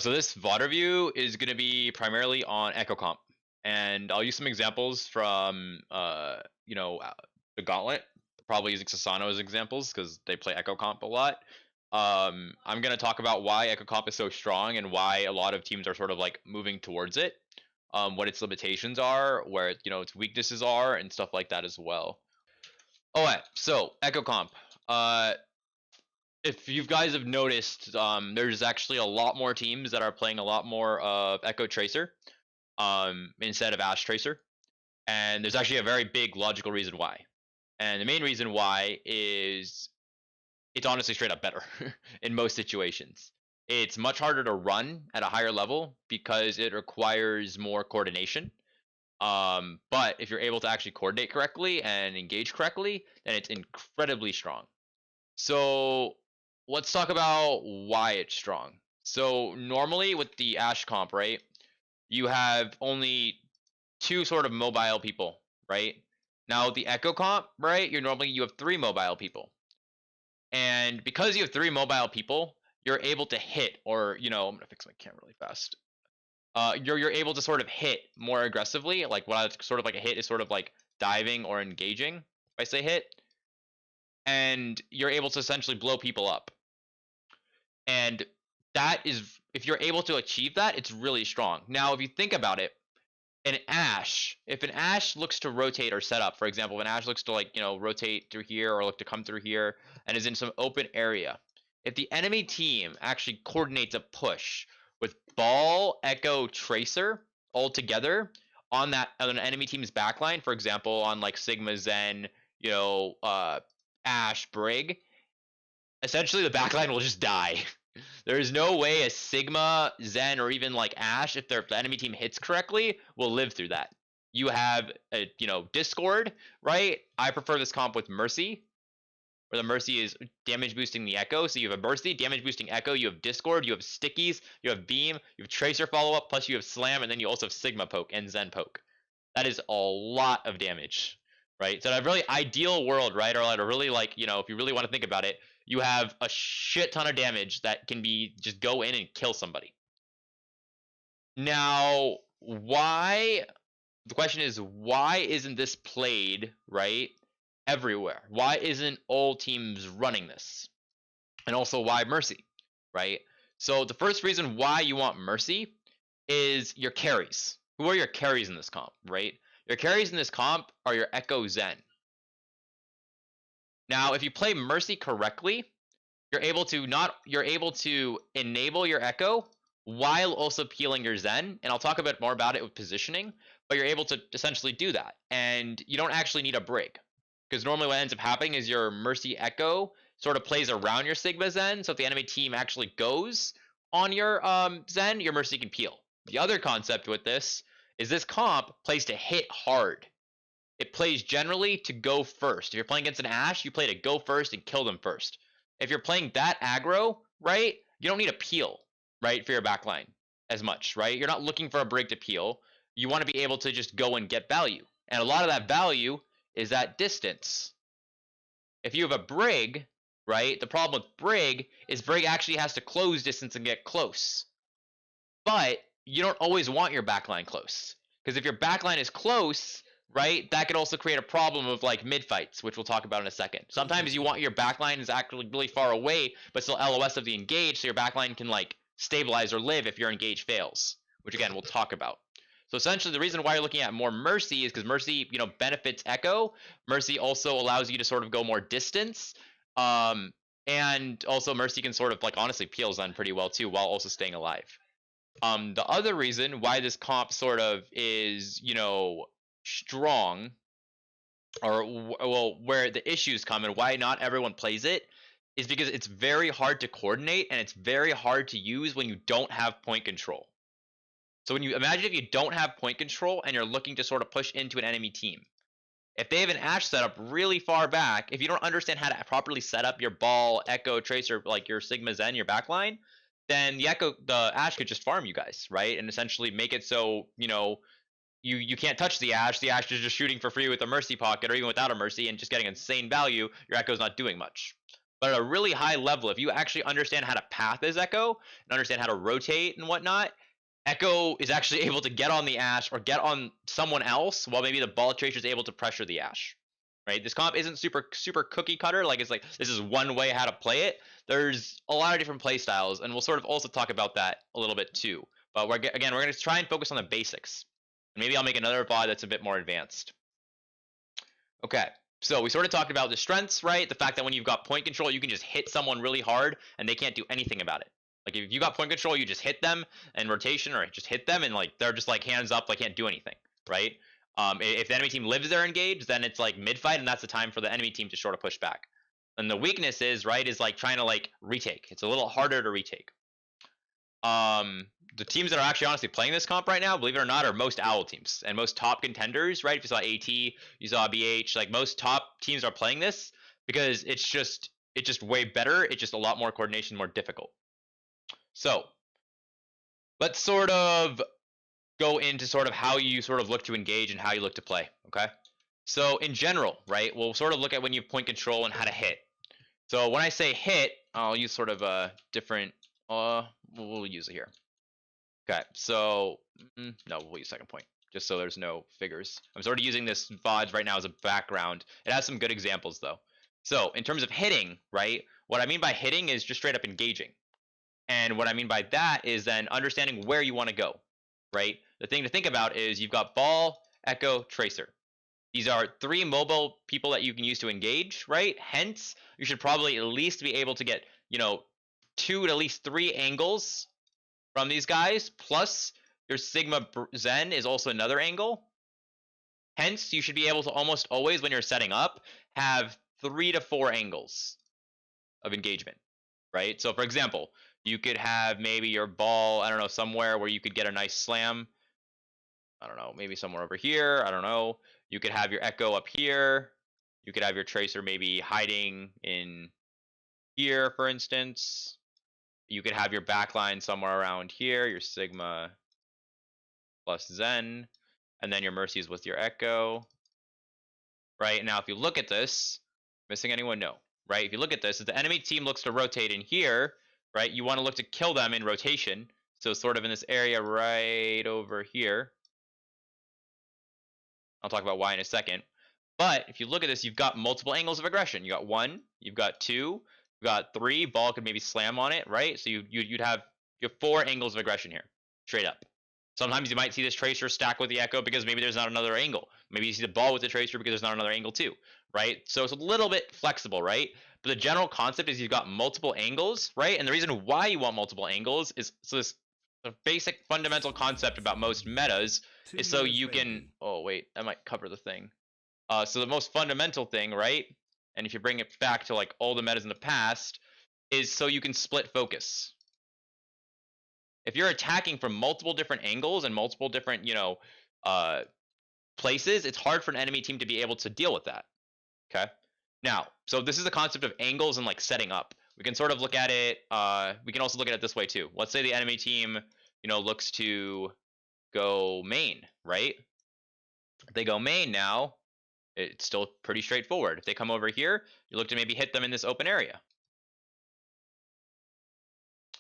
So this VOD review is going to be primarily on Echo Comp, and I'll use some examples from the Gauntlet. Probably using Sasano as examples because they play Echo Comp a lot. I'm going to talk about why Echo Comp is so strong and why a lot of teams are sort of like moving towards it. What its limitations are, where its weaknesses are, and stuff like that as well. Alright, so Echo Comp. If you guys have noticed, there's actually a lot more teams that are playing a lot more of Echo Tracer instead of Ash Tracer. And there's actually a very big logical reason why. And the main reason why is it's honestly straight up better in most situations. It's much harder to run at a higher level because it requires more coordination. But if you're able to actually coordinate correctly and engage correctly, then it's incredibly strong. So let's talk about why it's strong. So normally with the Ash comp, right, you have only two sort of mobile people, right? Now with the Echo comp, right, you have three mobile people. And because you have three mobile people, you're able to hit, or I'm gonna fix my camera really fast. You're able to sort of hit more aggressively. Like what sort of like a hit is sort of like diving or engaging. If I say hit, and you're able to essentially blow people up. And that is, if you're able to achieve that, it's really strong. Now, if you think about it, if an Ash looks to rotate or set up, for example, if an Ash looks to rotate through here or look to come through here and is in some open area, if the enemy team actually coordinates a push with Ball, Echo, Tracer all together on an enemy team's backline, for example, on like Sigma, Zen, Ash, Brig, essentially the backline will just die. There is no way a Sigma, Zen, or even like Ash, if the enemy team hits correctly, will live through that. You have a Discord, right? I prefer this comp with Mercy, where the Mercy is damage boosting the Echo. So you have a Mercy, damage boosting Echo, you have Discord, you have Stickies, you have Beam, you have Tracer follow up, plus you have Slam, and then you also have Sigma poke and Zen poke. That is a lot of damage, right? So a really ideal world, right? Or like a really like, if you really want to think about it, you have a shit ton of damage that can be just go in and kill somebody. Now, the question is, why isn't this played, right, everywhere? Why isn't all teams running this? And also, why Mercy, right? So the first reason why you want Mercy is your carries. Who are your carries in this comp, right? Your carries in this comp are your Echo Zen. Now, if you play Mercy correctly, you're able to enable your Echo while also peeling your Zen, and I'll talk a bit more about it with positioning, but you're able to essentially do that, and you don't actually need a Brig, because normally what ends up happening is your Mercy Echo sort of plays around your Sigma Zen, so if the enemy team actually goes on your Zen, your Mercy can peel. The other concept with this is this comp plays to hit hard. It plays generally to go first. If you're playing against an Ash, you play to go first and kill them first. If you're playing that aggro, right, you don't need a peel, right, for your backline as much, right? You're not looking for a Brig to peel. You want to be able to just go and get value. And a lot of that value is that distance. If you have a Brig, right, the problem with Brig is Brig actually has to close distance and get close. But you don't always want your backline close. Because if your backline is close, right, that could also create a problem of like mid fights, which we'll talk about in a second. Sometimes you want your backline is actually really far away, but still LOS of the engage, so your backline can like stabilize or live if your engage fails, which again we'll talk about. So essentially the reason why you're looking at more Mercy is because Mercy, benefits Echo. Mercy also allows you to sort of go more distance. And also Mercy can sort of like honestly peel Zen pretty well too while also staying alive. The other reason why this comp sort of is, strong, or where the issues come and why not everyone plays it, is because it's very hard to coordinate and it's very hard to use when you don't have point control. So when you imagine if you don't have point control and you're looking to sort of push into an enemy team, if they have an Ash setup really far back, if you don't understand how to properly set up your Ball, Echo, Tracer, like your Sigma Zen, your backline, then the Ash could just farm you guys, right? And essentially make it so, you can't touch the Ash. The Ash is just shooting for free with a Mercy pocket or even without a Mercy and just getting insane value. Your Echo's not doing much. But at a really high level, if you actually understand how to path as Echo and understand how to rotate and whatnot, Echo is actually able to get on the Ash or get on someone else while maybe the Ball Tracer is able to pressure the Ash. Right? This comp isn't super cookie cutter. Like it's like this is one way how to play it. There's a lot of different play styles, and we'll sort of also talk about that a little bit too. But we're going to try and focus on the basics. And maybe I'll make another VOD that's a bit more advanced. Okay, so we sort of talked about the strengths, right? The fact that when you've got point control, you can just hit someone really hard and they can't do anything about it. Like if you got point control, you just hit them and rotation or just hit them and like they're just like hands up, they can't do anything, right? If the enemy team lives there engaged, then it's like mid fight and that's the time for the enemy team to sort of push back. And the weakness is, right, is like trying to like retake. It's a little harder to retake. The teams that are actually honestly playing this comp right now, believe it or not, are most owl teams and most top contenders, right? If you saw AT, you saw BH, like most top teams are playing this because it's just way better. It's just a lot more coordination, more difficult. So let's sort of go into sort of how you sort of look to engage and how you look to play. Okay. So in general, right, we'll sort of look at when you have point control and how to hit. So when I say hit, I'll use sort of a different we'll use it here. Okay, so no, we'll use second point, just so there's no figures. I'm sort of using this VODs right now as a background. It has some good examples though. So in terms of hitting, right, what I mean by hitting is just straight up engaging. And what I mean by that is then understanding where you want to go, right? The thing to think about is you've got Ball, Echo, Tracer. These are 3 mobile people that you can use to engage, right? Hence, you should probably at least be able to get, 2 to at least 3 angles from these guys, plus your Sigma Zen is also another angle. Hence, you should be able to almost always, when you're setting up, have 3 to 4 angles of engagement, right? So for example, you could have maybe your Ball, I don't know, somewhere where you could get a nice slam. I don't know, maybe somewhere over here. I don't know. You could have your Echo up here. You could have your Tracer maybe hiding in here, for instance. You could have your backline somewhere around here, your Sigma plus Zen, and then your Mercies with your Echo. Right, now if you look at this, missing anyone? No. Right, if you look at this, if the enemy team looks to rotate in here, right, you want to look to kill them in rotation. So sort of in this area right over here. I'll talk about why in a second. But if you look at this, you've got multiple angles of aggression. You got 1, you've got 2, you've got 3. Ball could maybe slam on it, right? So you'd have 4 angles of aggression here, straight up. Sometimes you might see this Tracer stack with the Echo because maybe there's not another angle. Maybe you see the Ball with the Tracer because there's not another angle too, right? So it's a little bit flexible, right? But the general concept is you've got multiple angles, right? And the reason why you want multiple angles is so this the basic fundamental concept about most metas is so you can. Oh wait, that might cover the thing. So the most fundamental thing, right? And if you bring it back to like all the metas in the past, is so you can split focus. If you're attacking from multiple different angles and multiple different, places, it's hard for an enemy team to be able to deal with that. Okay. Now, so this is the concept of angles and like setting up. We can sort of look at it. We can also look at it this way too. Let's say the enemy team, looks to go main, right? If they go main now, it's still pretty straightforward. If they come over here, you look to maybe hit them in this open area.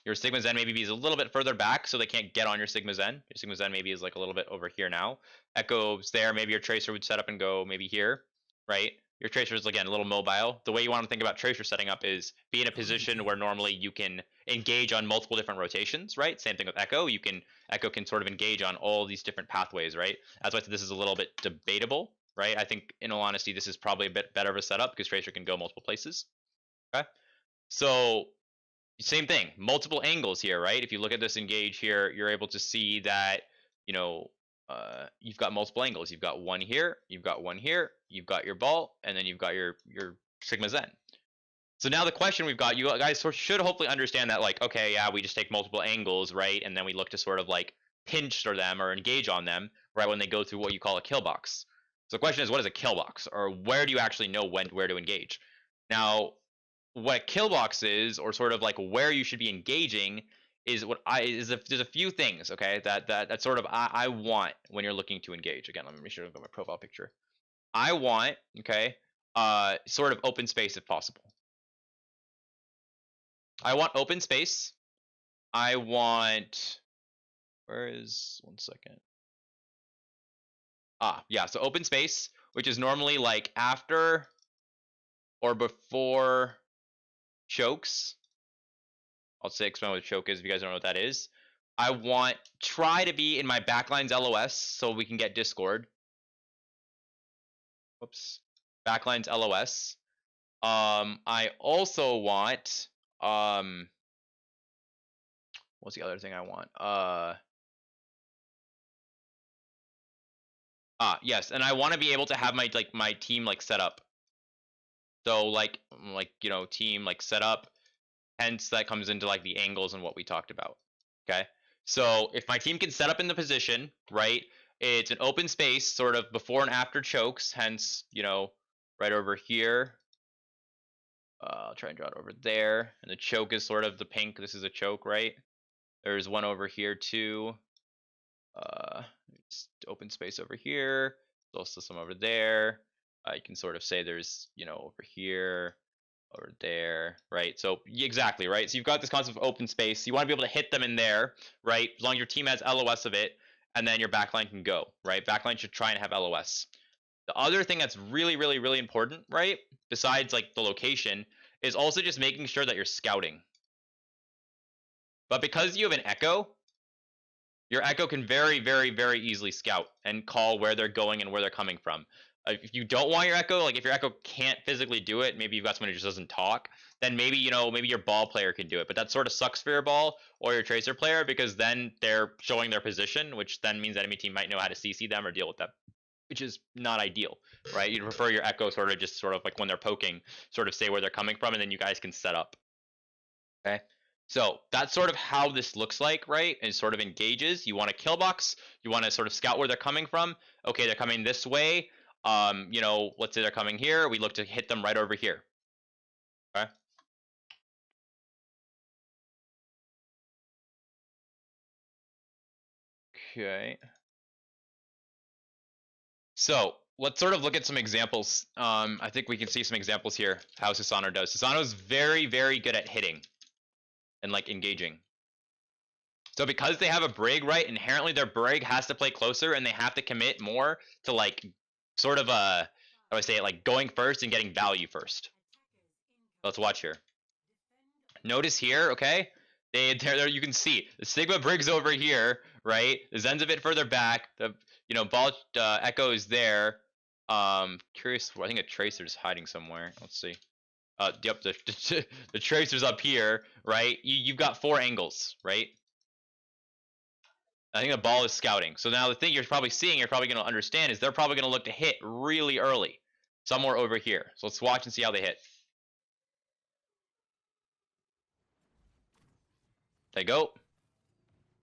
Your Sigma Zen maybe is a little bit further back, so they can't get on your Sigma Zen. Your Sigma Zen maybe is like a little bit over here now. Echo's there. Maybe your Tracer would set up and go maybe here, right? Your Tracer is, again, a little mobile. The way you want to think about Tracer setting up is be in a position where normally you can engage on multiple different rotations, right? Same thing with Echo. Echo can sort of engage on all these different pathways, right? That's why this is a little bit debatable, right? I think, in all honesty, this is probably a bit better of a setup because Tracer can go multiple places. Okay, so same thing, multiple angles here, right? If you look at this engage here, you're able to see that, you've got multiple angles. You've got one here, you've got one here, you've got your Ball, and then you've got your Sigma Zen. So now the question we've got, you guys should hopefully understand that, like, okay, yeah, we just take multiple angles, right? And then we look to sort of like pinch for them or engage on them, right, when they go through what you call a kill box. So the question is, what is a kill box? Or where do you actually know where to engage? Now, what a kill box is, or sort of like where you should be engaging, is there's a few things, okay, that sort of I want when you're looking to engage. Again, let me make sure I've got my profile picture. I want, okay, sort of open space if possible. I want open space. I want, where is, 1 second. Yeah, so open space, which is normally like after or before chokes. I'll say explain what a choke is if you guys don't know what that is. I want try to be in my backlines LOS so we can get Discord. Whoops. Backlines LOS. I also want what's the other thing I want? Yes, and I want to be able to have my team like set up. So like you know, team like set up. Hence that comes into like the angles and what we talked about. Okay? So if my team can set up in the position, right? It's an open space sort of before and after chokes, hence, you know, right over here. I'll try and draw it over there. And the choke is sort of the pink. This is a choke, right? There's one over here too. Open space over here. There's also some over there. You can sort of say there's, you know, over here, over there, right? So exactly, right? So you've got this concept of open space. You want to be able to hit them in there, right? As long as your team has LOS of it, and then your backline can go, right? Backline should try and have LOS. The other thing that's really, really, really important, right? Besides like the location, is also just making sure that you're scouting. But because you have an echo, your echo can very, very, very easily scout and call where they're going and where they're coming from. If you don't want your echo, like if your echo can't physically do it, maybe you've got someone who just doesn't talk, then maybe, you know, maybe your ball player can do it. But that sort of sucks for your ball or your tracer player because then they're showing their position, which then means that enemy team might know how to CC them or deal with them, which is not ideal, right? You'd prefer your echo sort of just sort of like when they're poking, sort of say where they're coming from, and then you guys can set up. Okay. So that's sort of how this looks like, right? And sort of engages. You want a kill box. You want to sort of scout where they're coming from. Okay, they're coming this way. You know, let's say they're coming here. We look to hit them right over here. Okay. Okay. So let's sort of look at some examples. I think we can see some examples here. How Susano does. Susano is very, very good at hitting and like engaging. So because they have a brig, right, inherently their brig has to play closer and they have to commit more to like sort of how do I say it, like going first and getting value first. Let's watch here. Notice here, okay? There you can see the Sigma brig's over here, right? The Zen's a bit further back. The ball echo is there. Curious, I think a tracer's hiding somewhere. Let's see. Yep, the tracer's up here, right? You've got 4 angles, right? I think the ball is scouting. So now the thing you're probably seeing, you're probably going to understand is they're probably going to look to hit really early, somewhere over here. So let's watch and see how they hit. They go,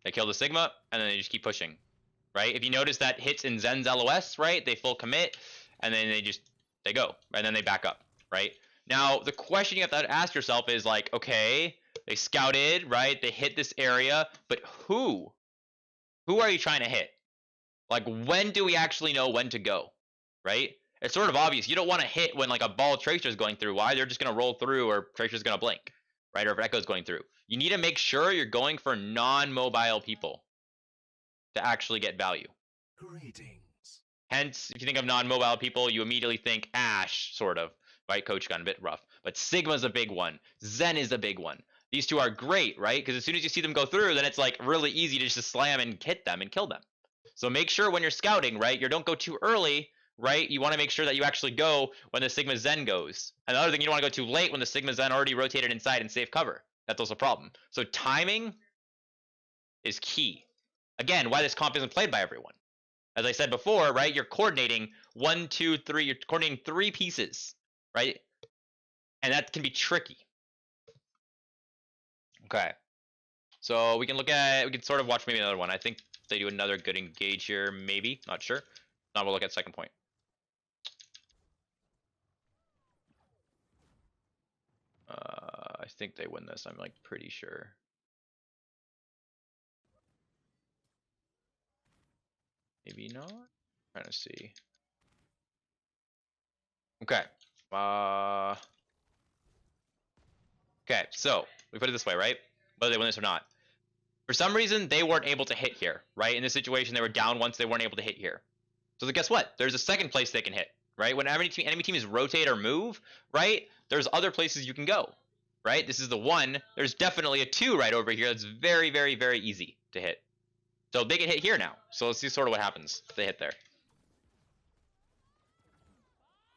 they kill the Sigma, and then they just keep pushing, right? If you notice that hits in Zen's LOS, right, they full commit, and then they go, and then they back up, right? Now, the question you have to ask yourself is like, okay, they scouted, right? They hit this area, but who? Who are you trying to hit? Like, when do we actually know when to go, right? It's sort of obvious. You don't want to hit when like a ball tracer is going through. Why? They're just going to roll through or tracer's going to blink, right? Or if echo's going through. You need to make sure you're going for non-mobile people to actually get value. Greetings. Hence, if you think of non-mobile people, you immediately think Ash, sort of, right? Coach gun, a bit rough. But Sigma's a big one. Zen is a big one. These two are great, right? Because as soon as you see them go through, then it's like really easy to just slam and hit them and kill them. So make sure when you're scouting, right, you don't go too early, right? You want to make sure that you actually go when the Sigma Zen goes. Another thing, you don't want to go too late when the Sigma Zen already rotated inside and safe cover. That's also a problem. So timing is key. Again, why this comp isn't played by everyone. As I said before, right, you're coordinating 1, 2, 3, you're coordinating 3 pieces, right? And that can be tricky. Okay. So we can sort of watch maybe another one. I think they do another good engage here, maybe, not sure. Now we'll look at second point. I think they win this. I'm like pretty sure. Maybe not. Trying to see. Okay. Okay. So We put it this way, right? Whether they win this or not. For some reason, they weren't able to hit here, right? In this situation, they were down once, they weren't able to hit here. So guess what? There's a second place they can hit, right? When enemy teams rotate or move, right? There's other places you can go, right? This is the 1. There's definitely a 2 right over here that's very, very, very easy to hit. So they can hit here now. So let's see sort of what happens if they hit there.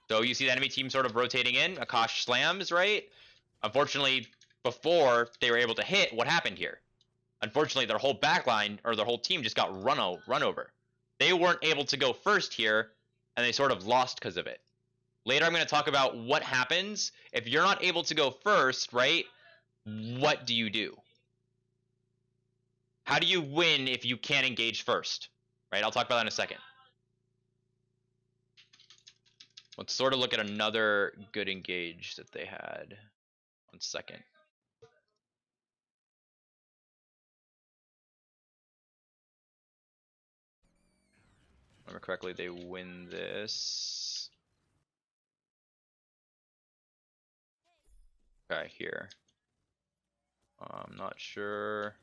So you see the enemy team sort of rotating in. Akash slams, right? Unfortunately, before they were able to hit, what happened here? Unfortunately, their whole backline, or their whole team, just got run over. They weren't able to go first here, and they sort of lost because of it. Later, I'm going to talk about what happens if you're not able to go first, right? What do you do? How do you win if you can't engage first? Right? I'll talk about that in a second. Let's sort of look at another good engage that they had. 1 second. If I remember correctly, they win this. Okay, here. I'm not sure.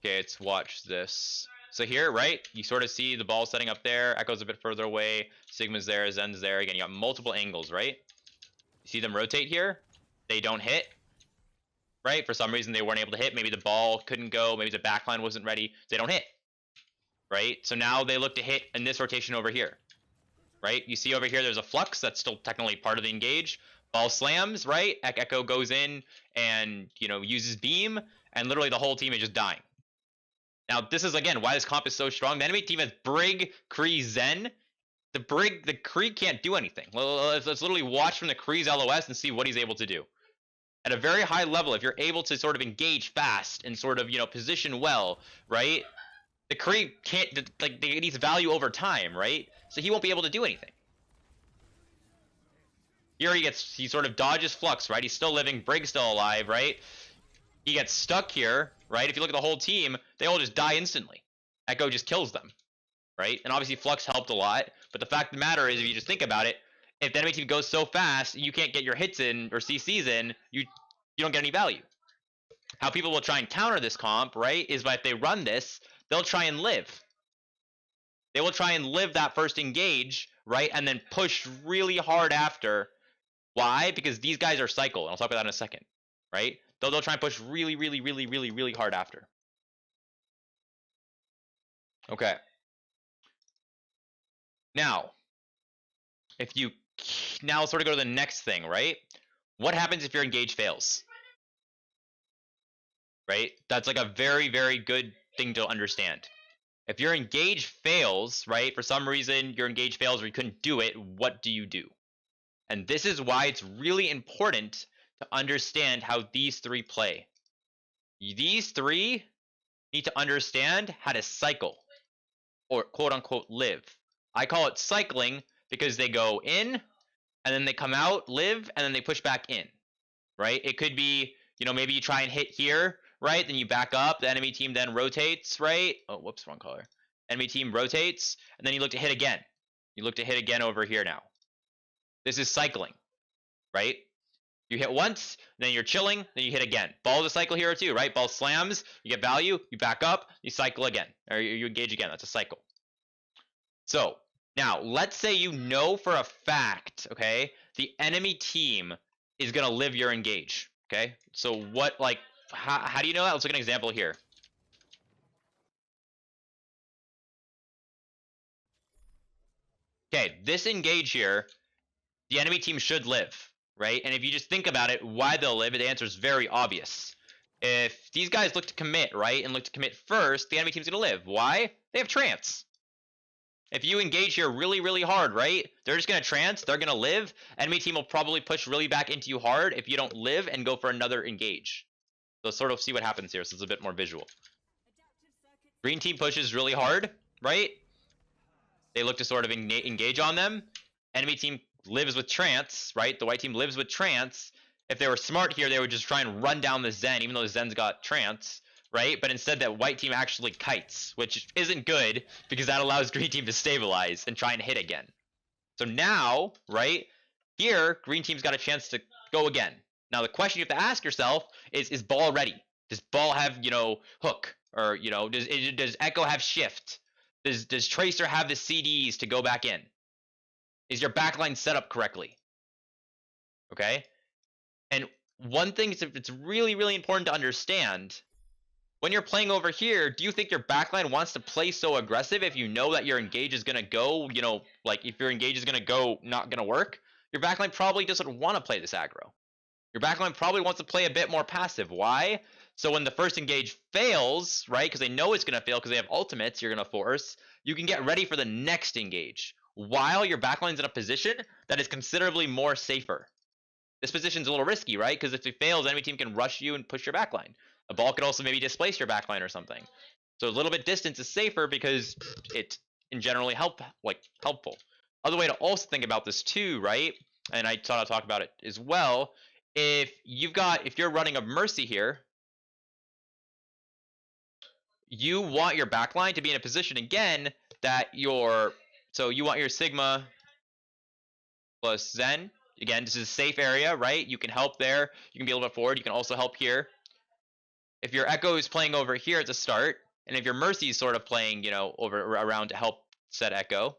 Okay, let's watch this. So here, right, you sort of see the ball setting up there. Echo's a bit further away. Sigma's there, Zen's there. Again, you got multiple angles, right? You see them rotate here. They don't hit, right? For some reason, they weren't able to hit. Maybe the ball couldn't go. Maybe the backline wasn't ready. They don't hit, right? So now they look to hit in this rotation over here, right? You see over here, there's a flux. That's still technically part of the engage. Ball slams, right? Echo goes in and, you know, uses beam. And literally the whole team is just dying. Now, this is, again, why this comp is so strong. The enemy team has Brig, Kree, Zen. The Kree can't do anything. Let's literally watch from the Kree's LOS and see what he's able to do. At a very high level, if you're able to sort of engage fast and sort of, you know, position well, right? The Kree can't, like, it needs value over time, right? So he won't be able to do anything. Here he sort of dodges Flux, right? He's still living, Brig's still alive, right? He gets stuck here, right? If you look at the whole team, they all just die instantly. Echo just kills them, right? And obviously Flux helped a lot, but the fact of the matter is, if you just think about it, if the enemy team goes so fast, you can't get your hits in or CCs in, you don't get any value. How people will try and counter this comp, right, is by if they run this, they'll try and live. They will try and live that first engage, right, and then push really hard after. Why? Because these guys are cycle, and I'll talk about that in a second, right? They'll try and push really, really, really, really, really hard after. Okay. Now, if you now sort of go to the next thing, right? What happens if your engage fails? Right? That's like a very, very good thing to understand. If your engage fails, right, for some reason your engage fails or you couldn't do it, what do you do? And this is why it's really important to understand how these 3 play. These 3 need to understand how to cycle, or quote unquote live. I call it cycling because they go in and then they come out, live, and then they push back in, right? It could be, you know, maybe you try and hit here, right? Then you back up, the enemy team then rotates, right? Oh, whoops, wrong color. Enemy team rotates, and then you look to hit again. You look to hit again over here now. This is cycling, right? You hit once, then you're chilling, then you hit again. Ball the cycle here too, right? Ball slams, you get value, you back up, you cycle again, or you engage again. That's a cycle. So now let's say you know for a fact, okay, the enemy team is gonna live your engage. Okay, so what, like, how do you know that? Let's look at an example here. Okay, this engage here, the enemy team should live, right? And if you just think about it, why they'll live, the answer is very obvious. If these guys look to commit, right, and look to commit first, the enemy team's gonna live. Why? They have trance. If you engage here really, really hard, right, they're just gonna trance, they're gonna live. Enemy team will probably push really back into you hard if you don't live and go for another engage. So let's sort of see what happens here, so it's a bit more visual. Green team pushes really hard, right? They look to sort of engage on them. Enemy team lives with trance, right? The white team lives with trance. If they were smart here, they would just try and run down the Zen, even though the Zen's got trance, right? But instead, that white team actually kites, which isn't good because that allows green team to stabilize and try and hit again. So now, right, here, green team's got a chance to go again. Now the question you have to ask yourself is Ball ready? Does Ball have, hook? Or, does Echo have shift? Does Tracer have the CDs to go back in? Is your backline set up correctly? Okay? And one thing it's really, really important to understand, when you're playing over here, do you think your backline wants to play so aggressive if you know that your engage is going to go, like if your engage is going to go not going to work? Your backline probably doesn't want to play this aggro. Your backline probably wants to play a bit more passive. Why? So when the first engage fails, right, because they know it's going to fail because they have ultimates you're going to force, you can get ready for the next engage while your backline's in a position that is considerably more safer. This position's a little risky, right? Because if it fails, enemy team can rush you and push your backline. A ball could also maybe displace your backline or something. So a little bit distance is safer because it in generally helpful. Other way to also think about this too, right? And I thought I'd talk about it as well. If you're running a Mercy here, you want your backline to be in a position again that you want your Sigma plus Zen. Again, this is a safe area, right? You can help there. You can be a little bit forward. You can also help here. If your Echo is playing over here at the start, and if your Mercy is sort of playing, over around to help set Echo,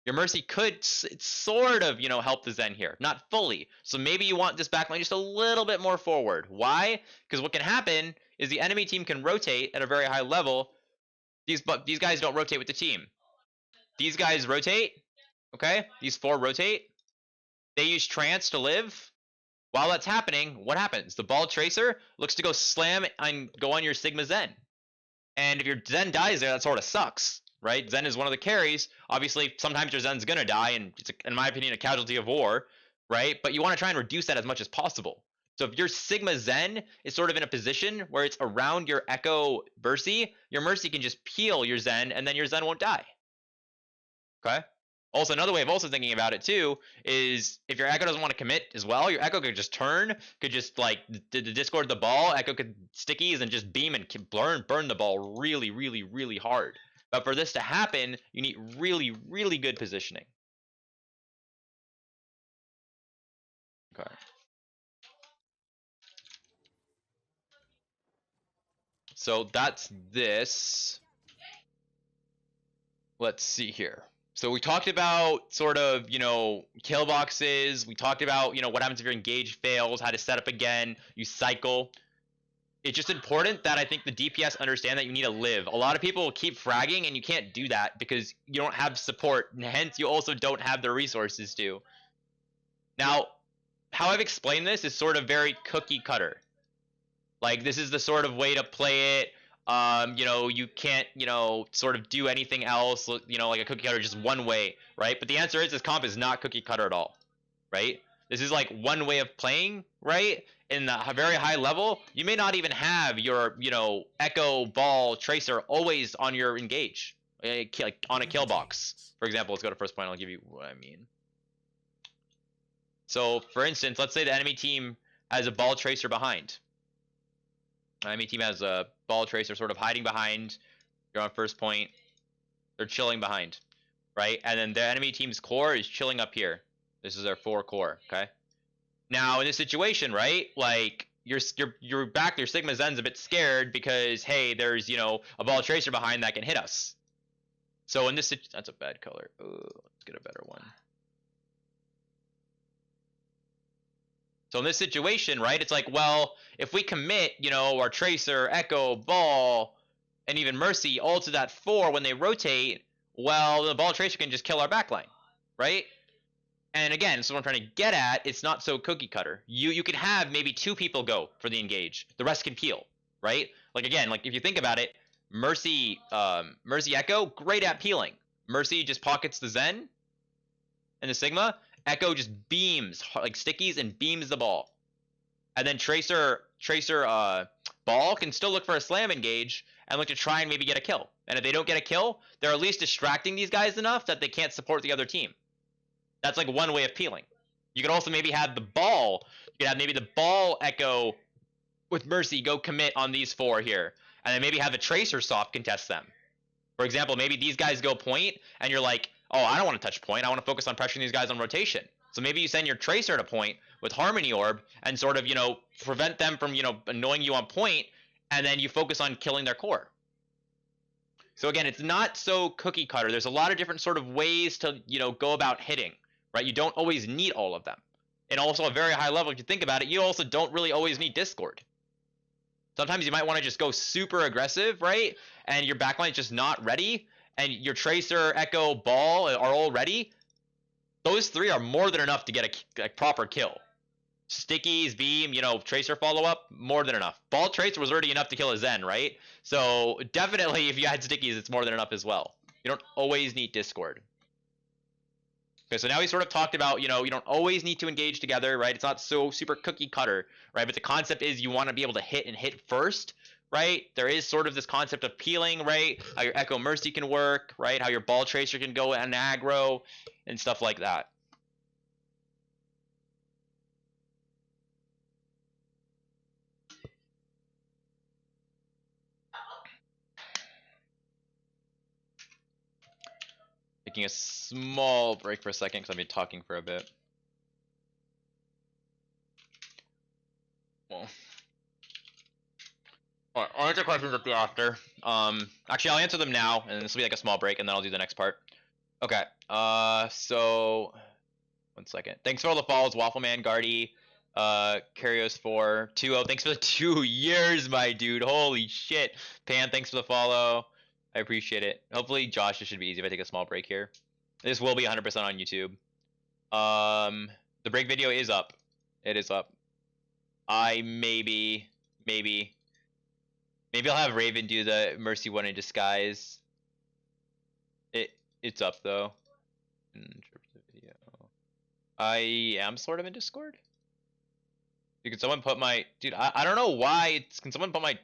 your Mercy could sort of, help the Zen here. Not fully. So maybe you want this backline just a little bit more forward. Why? Because what can happen is the enemy team can rotate at a very high level. These guys don't rotate with the team. These guys rotate. Okay? These 4 rotate. They use trance to live. While that's happening, what happens? The ball tracer looks to go slam and go on your Sigma Zen. And if your Zen dies there, that sort of sucks, right? Zen is one of the carries. Obviously, sometimes your Zen's going to die, and it's, in my opinion, a casualty of war, right? But you want to try and reduce that as much as possible. So if your Sigma Zen is sort of in a position where it's around your Echo Mercy, your Mercy can just peel your Zen, and then your Zen won't die. Okay? Also, another way of also thinking about it too is if your Echo doesn't want to commit as well, your Echo could just turn, could just like discord the ball. Echo could stickies and just beam and burn the ball really, really, really hard. But for this to happen, you need really, really good positioning. Okay. So that's this. Let's see here. So we talked about sort of, kill boxes. We talked about, what happens if your engage fails, how to set up again, you cycle. It's just important that I think the DPS understand that you need to live. A lot of people will keep fragging, and you can't do that because you don't have support, and hence you also don't have the resources to. Now, how I've explained this is sort of very cookie cutter. Like, this is the sort of way to play it. You can't, sort of do anything else, like a cookie cutter, just one way, right? But the answer is this comp is not cookie cutter at all, right? This is like one way of playing, right? In the very high level, you may not even have your, Echo, Ball, Tracer always on your engage, like on a kill box. For example, let's go to first point, I'll give you what I mean. So, for instance, let's say the enemy team has a Ball Tracer behind. Enemy team has a Ball Tracer sort of hiding behind. You're on first point. They're chilling behind, right? And then the enemy team's core is chilling up here. This is their 4 core, okay? Now, in this situation, right, like, your back, your Sigma Zen's a bit scared because, hey, there's, a Ball Tracer behind that can hit us. So in this, that's a bad color. Ooh, let's get a better one. So in this situation, right, it's like, well, if we commit, our Tracer, Echo, Ball, and even Mercy all to that 4 when they rotate, well, the Ball Tracer can just kill our backline, right? And again, so what I'm trying to get at, it's not so cookie cutter. You can have maybe 2 people go for the engage. The rest can peel, right? Like, again, like if you think about it, Mercy Echo, great at peeling. Mercy just pockets the Zen and the Sigma. Echo just beams, like stickies, and beams the ball. And then Tracer Ball can still look for a slam engage and look to try and maybe get a kill. And if they don't get a kill, they're at least distracting these guys enough that they can't support the other team. That's like one way of peeling. You could also maybe have the Ball. You could have maybe the Ball Echo with Mercy go commit on these 4 here. And then maybe have a Tracer soft contest them. For example, maybe these guys go point, and you're like, oh, I don't want to touch point. I want to focus on pressuring these guys on rotation. So maybe you send your Tracer to point with Harmony Orb and sort of, prevent them from, annoying you on point, and then you focus on killing their core. So again, it's not so cookie cutter. There's a lot of different sort of ways to, go about hitting, right? You don't always need all of them. And also a very high level, if you think about it, you also don't really always need Discord. Sometimes you might want to just go super aggressive, right? And your backline is just not ready, and your Tracer, Echo, Ball are all ready. Those three are more than enough to get a proper kill. Stickies, Beam, Tracer follow-up, more than enough. Ball Tracer was already enough to kill a Zen, right? So definitely if you had Stickies, it's more than enough as well. You don't always need Discord. Okay, so now we sort of talked about, you don't always need to engage together, right? It's not so super cookie cutter, right? But the concept is you want to be able to hit and hit first, right? There is sort of this concept of peeling, right? How your Echo Mercy can work, right? How your Ball Tracer can go and aggro and stuff like that. Taking a small break for a second because I've been talking for a bit. Well, alright, I'll answer questions at the after. Actually, I'll answer them now, and this will be like a small break, and then I'll do the next part. Okay. So 1 second. Thanks for all the follows, Waffleman, Guardy, Curios4, 2-0. Thanks for the 2 years, my dude. Holy shit. Pan, thanks for the follow. I appreciate it. Hopefully, Josh, this should be easy if I take a small break here. This will be 100% on YouTube. The break video is up. It is up. Maybe I'll have Raven do the Mercy one in disguise. It's up though. I am sort of in Discord. Can someone put my dude? I don't know why. Can someone put my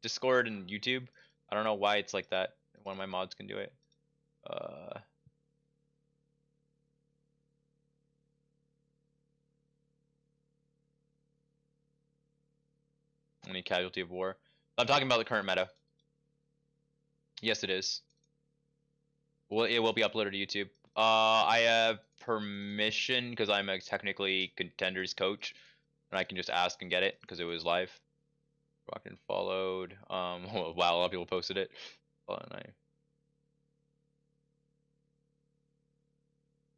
Discord and YouTube? I don't know why it's like that. One of my mods can do it. Any casualty of war? I'm talking about the current meta. Yes, it is. Well, it will be uploaded to YouTube. I have permission because I'm a technically contenders coach, and I can just ask and get it because it was live. Rocked and followed. Wow, a lot of people posted it.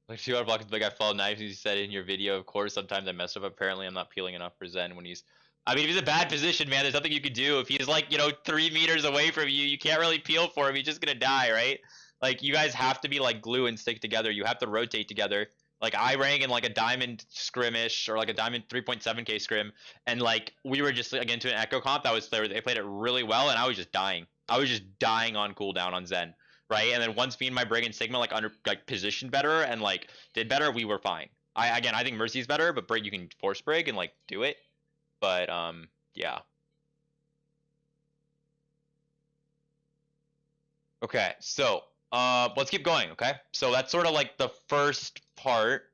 Like 2 out of block is big. I follow knives. You said in your video, of course. Sometimes I mess up. Apparently, I'm not peeling enough for Zen when he's. I mean, if he's in a bad position, man, there's nothing you can do. If he's like, 3 meters away from you, you can't really peel for him. He's just gonna die, right? Like, you guys have to be like glue and stick together. You have to rotate together. Like, I rang in like a diamond scrimish or like a diamond 3.7k scrim, and like we were just like into an echo comp that was they played it really well, and I was just dying. I was just dying on cooldown on Zen, right? And then once me and my Brig and Sigma like positioned better and like did better, we were fine. I think Mercy's better, but Brig you can force Brig and like do it. But yeah. Okay, so let's keep going, okay? So that's sort of like the first part.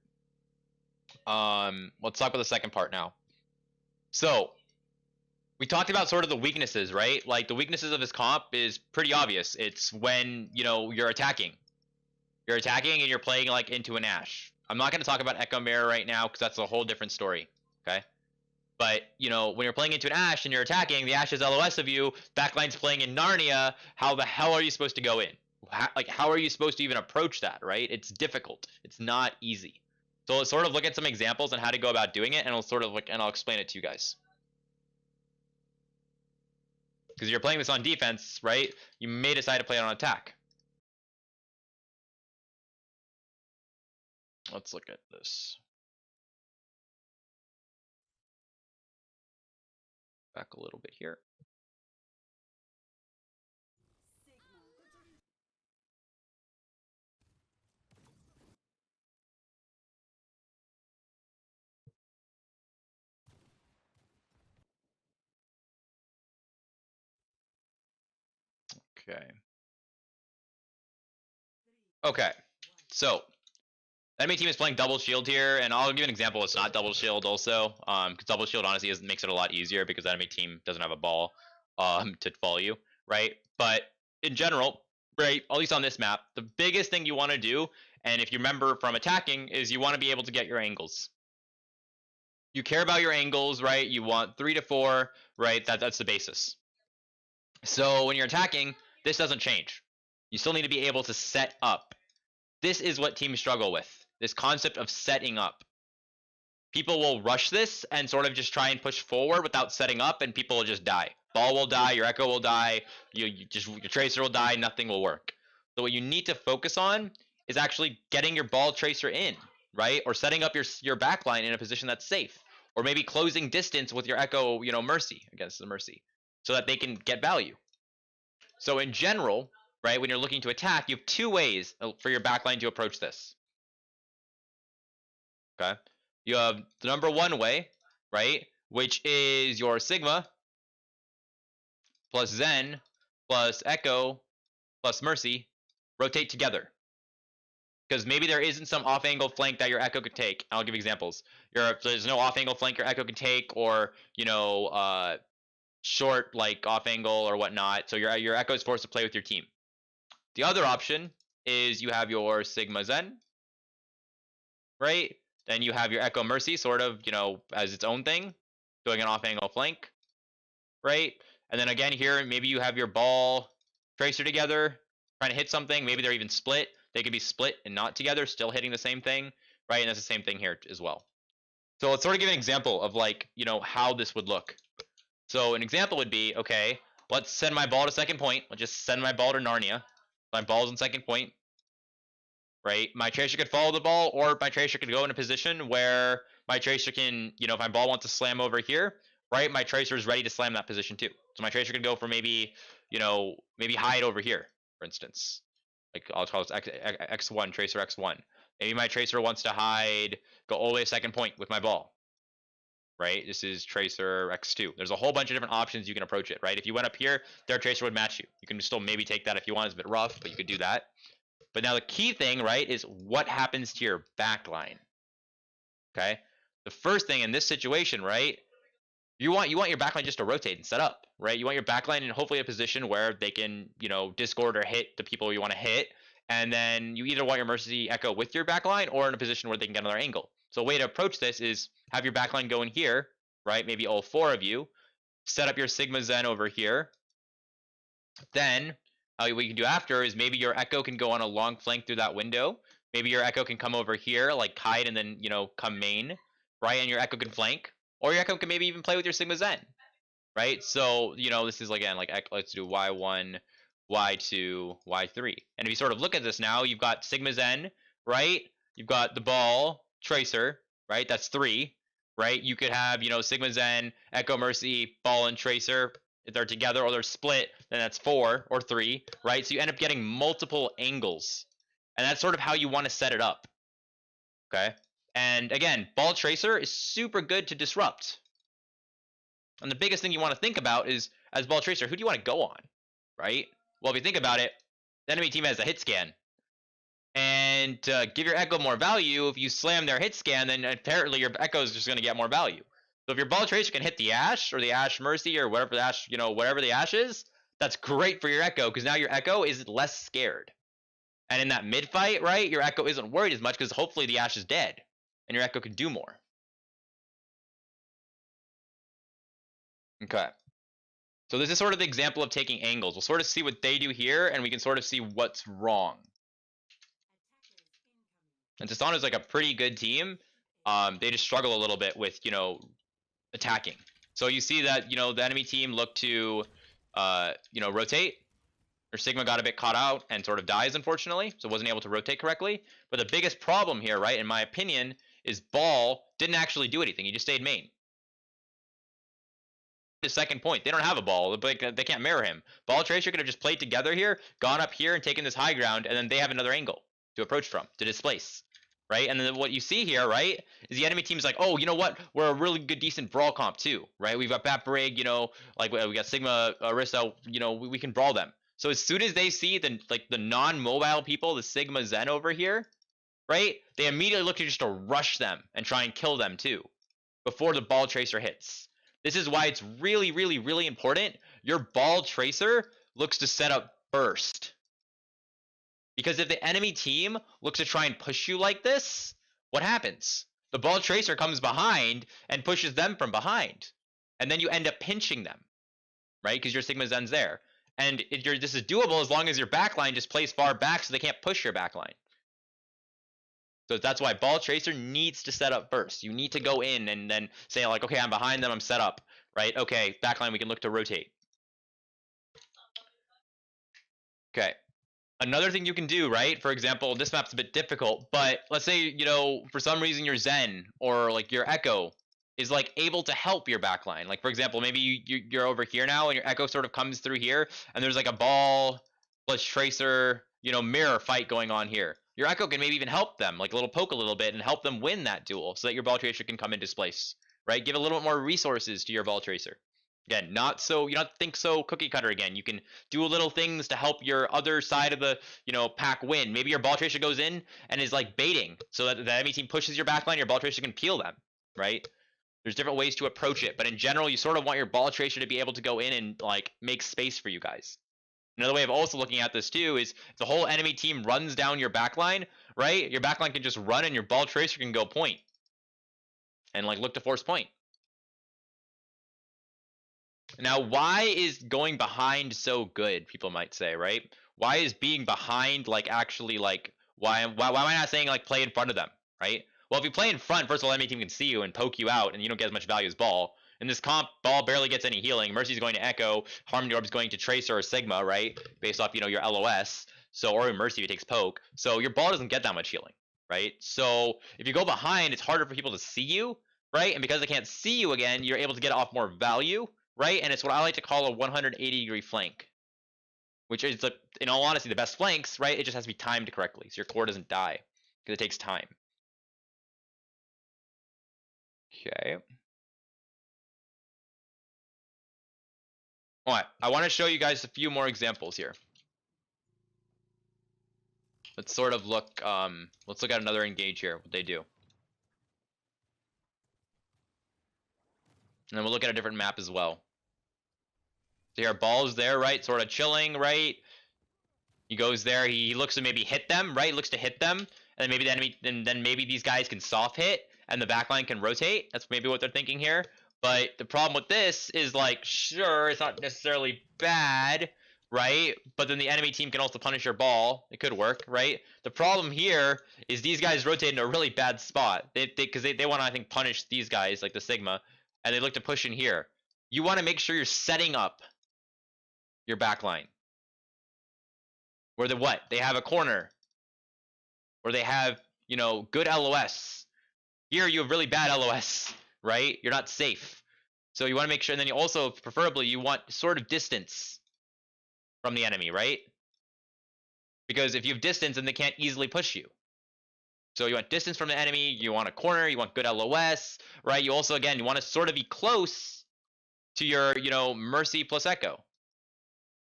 Let's talk about the second part now. So we talked about sort of the weaknesses, right? Like the weaknesses of this comp is pretty obvious. It's when, you're attacking. You're attacking and you're playing like into an Ashe. I'm not going to talk about Echo Mirror right now because that's a whole different story, okay? But, when you're playing into an Ashe and you're attacking, the Ashe is LOS of you, backline's playing in Narnia, how the hell are you supposed to go in? How are you supposed to even approach that, right? It's difficult. It's not easy. So let's sort of look at some examples on how to go about doing it, and I'll explain it to you guys. Because you're playing this on defense, right? You may decide to play it on attack. Let's look at this. Back a little bit here. Okay. Okay. So enemy team is playing double shield here, and I'll give an example. It's not double shield also, because double shield honestly makes it a lot easier because the enemy team doesn't have a ball to follow you, right? But in general, right? At least on this map, the biggest thing you want to do, and if you remember from attacking, is you want to be able to get your angles. You care about your angles, right? You want 3 to 4, right? That's the basis. So when you're attacking, this doesn't change. You still need to be able to set up. This is what teams struggle with. This concept of setting up. People will rush this and sort of just try and push forward without setting up, and people will just die. Ball will die, your echo will die, your tracer will die, nothing will work. So what you need to focus on is actually getting your ball tracer in, right? Or setting up your backline in a position that's safe. Or maybe closing distance with your echo, mercy against the mercy, so that they can get value. So in general, right, when you're looking to attack, you have two ways for your backline to approach this. Okay. You have the number one way, right, which is your Sigma plus Zen plus Echo plus Mercy rotate together. Because maybe there isn't some off-angle flank that your Echo could take. I'll give examples. There's no off-angle flank your Echo can take, or short like off-angle or whatnot. So your Echo is forced to play with your team. The other option is you have your Sigma Zen, right? Then you have your Echo Mercy sort of, as its own thing, doing an off-angle flank, right? And then again here, maybe you have your ball tracer together, trying to hit something. Maybe they're even split. They could be split and not together, still hitting the same thing, right? And that's the same thing here as well. So let's sort of give an example of how this would look. So an example would be, okay, let's send my ball to second point. Let's just send my ball to Narnia. My ball's in second point, right? My tracer could follow the ball, or my tracer could go in a position where my tracer can, if my ball wants to slam over here, right? My tracer is ready to slam that position too. So my tracer could go for maybe hide over here, for instance. Like I'll call this X1, tracer X1. Maybe my tracer wants to hide, go all the way to second point with my ball, right? This is tracer X2. There's a whole bunch of different options you can approach it, right? If you went up here, their tracer would match you. You can still maybe take that if you want. It's a bit rough, but you could do that. But now the key thing, right, is what happens to your backline. Okay? The first thing in this situation, right, you want your backline just to rotate and set up, right? You want your backline in hopefully a position where they can, discord or hit the people you want to hit. And then you either want your Mercy Echo with your backline or in a position where they can get another angle. So a way to approach this is have your backline go in here, right? Maybe all four of you. Set up your Sigma Zen over here. Then what you can do after is maybe your Echo can go on a long flank through that window. Maybe your Echo can come over here, like hide and then, come main, right? And your Echo can flank. Or your Echo can maybe even play with your Sigma Zen, right? So, this is, again, like, let's do Y1, Y2, Y3. And if you sort of look at this now, you've got Sigma Zen, right? You've got the ball, Tracer, right? That's 3, right? You could have, Sigma Zen, Echo Mercy, ball, and Tracer. If they're together or they're split, then that's 4 or 3, right? So you end up getting multiple angles. And that's sort of how you want to set it up, okay? And again, ball tracer is super good to disrupt. And the biggest thing you want to think about is, as ball tracer, who do you want to go on, right? Well, if you think about it, the enemy team has a hit scan. And to give your Echo more value, if you slam their hit scan, then apparently your Echo is just going to get more value. So if your ball tracer can hit the Ash or the Ash Mercy or whatever the Ash, whatever the Ash is, that's great for your Echo because now your Echo is less scared. And in that mid fight, right, your Echo isn't worried as much because hopefully the Ash is dead and your Echo can do more. Okay. So this is sort of the example of taking angles. We'll sort of see what they do here, and we can sort of see what's wrong. And Tasano is like a pretty good team. They just struggle a little bit with, attacking. So you see that, the enemy team looked to, rotate. Or Sigma got a bit caught out and sort of dies, unfortunately, so wasn't able to rotate correctly. But the biggest problem here, right, in my opinion, is Ball didn't actually do anything. He just stayed main. His second point, they don't have a ball. They can't mirror him. Ball Tracer could have just played together here, gone up here and taken this high ground, and then they have another angle to approach from, to displace. Right? And then what you see here, right, is the enemy team's like, oh, you know what? We're a really good, decent brawl comp too, right? We've got Bat Brig, like we got Sigma, Arissa, we can brawl them. So as soon as they see the non-mobile people, the Sigma Zen over here, right, they immediately look to just to rush them and try and kill them too, before the ball tracer hits. This is why it's really, really, really important. Your ball tracer looks to set up first. Because if the enemy team looks to try and push you like this, what happens? The ball tracer comes behind and pushes them from behind. And then you end up pinching them, right? Because your Sigma Zen's there. And this is doable as long as your backline just plays far back so they can't push your backline. So that's why ball tracer needs to set up first. You need to go in and then say like, okay, I'm behind them, I'm set up, right? Okay, backline, we can look to rotate. Okay. Another thing you can do, right? For example, this map's a bit difficult, but let's say, you know, for some reason your Zen or like your Echo is like able to help your backline. Like for example, maybe you're over here now and your Echo sort of comes through here and there's like a ball plus tracer, you know, mirror fight going on here. Your Echo can maybe even help them, like a little poke a little bit and help them win that duel so that your ball tracer can come into place, right? Give a little bit more resources to your ball tracer. Again, not so you don't think so cookie cutter again. You can do little things to help your other side of the, you know, pack win. Maybe your ball tracer goes in and is like baiting so that the enemy team pushes your backline, your ball tracer can peel them, right? There's different ways to approach it, but in general, you sort of want your ball tracer to be able to go in and like make space for you guys. Another way of also looking at this too is if the whole enemy team runs down your backline, right? Your backline can just run and your ball tracer can go point and like look to force point. Now, why is going behind so good? People might say, right? Why is being behind like actually like why am I not saying like play in front of them, right? Well, if you play in front, first of all, enemy team can see you and poke you out, and you don't get as much value as ball. In this comp, ball barely gets any healing. Mercy's going to Echo, Harmony Orb's going to Tracer or Sigma, right? Based off, you know, your LOS. So or Mercy if it takes poke. So your ball doesn't get that much healing, right? So if you go behind, it's harder for people to see you, right? And because they can't see you again, you're able to get off more value, right? And it's what I like to call a 180-degree flank, which is, in all honesty, the best flanks, right? It just has to be timed correctly, so your core doesn't die, because it takes time. Okay. All right, I want to show you guys a few more examples here. Let's sort of look, let's look at another engage here, what they do. And then we'll look at a different map as well. So here, ball's there, right? Sort of chilling, right? He goes there, he looks to maybe hit them, right? Looks to hit them, and then maybe the enemy, and then maybe these guys can soft hit, and the backline can rotate. That's maybe what they're thinking here. But the problem with this is like, sure, it's not necessarily bad, right? But then the enemy team can also punish your ball. It could work, right? The problem here is these guys rotate in a really bad spot. Because they want to, I think, punish these guys, like the Sigma, and they look to push in here. You want to make sure you're setting up your backline. Where they have a corner, or they have, you know, good LOS. Here you have really bad LOS, right? You're not safe. So you want to make sure, and then you also, preferably, you want sort of distance from the enemy, right? Because if you have distance, then they can't easily push you. So you want distance from the enemy, you want a corner, you want good LOS, right? You also, again, you want to sort of be close to your, you know, Mercy plus Echo.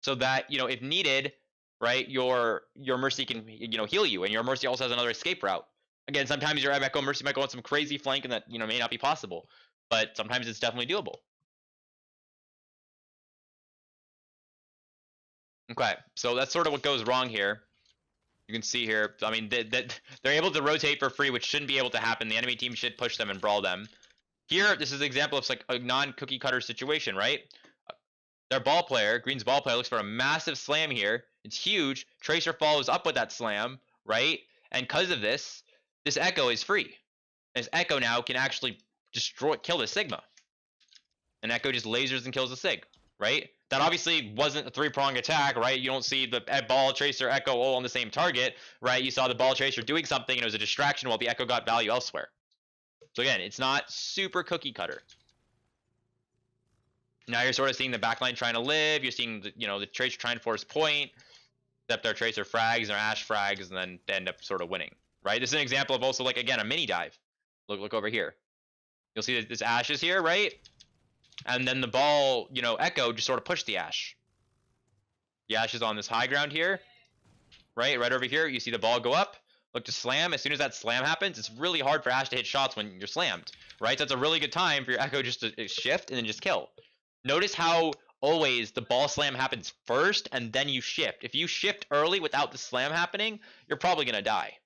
So that, you know, if needed, right, your Mercy can, you know, heal you, and your Mercy also has another escape route. Again, sometimes your Echo Mercy might go on some crazy flank, and that, you know, may not be possible, but sometimes it's definitely doable. Okay, so that's sort of what goes wrong here. You can see here, I mean, they're able to rotate for free, which shouldn't be able to happen. The enemy team should push them and brawl them. Here, this is an example of like a non-cookie cutter situation, right? Their ball player, Green's ball player, looks for a massive slam here. It's huge. Tracer follows up with that slam, right? And because of this, this Echo is free. This Echo now can actually kill the Sigma. And Echo just lasers and kills the Sig, right? That obviously wasn't a three-pronged attack, right? You don't see the ball tracer Echo all on the same target, right? You saw the ball tracer doing something, and it was a distraction while the Echo got value elsewhere. So again, it's not super cookie cutter. Now you're sort of seeing the backline trying to live. You're seeing the, you know, the tracer trying to force point, except their tracer frags, their ash frags, and then they end up sort of winning, right? This is an example of also like, again, a mini dive. Look over here. You'll see that this ash is here, right? And then the ball, you know, Echo just sort of pushed the ash. The ash is on this high ground here, right? Right over here, you see the ball go up, look to slam. As soon as that slam happens, it's really hard for ash to hit shots when you're slammed, right? So that's a really good time for your Echo just to shift and then just kill. Notice how always the ball slam happens first and then you shift. If you shift early without the slam happening, you're probably gonna die.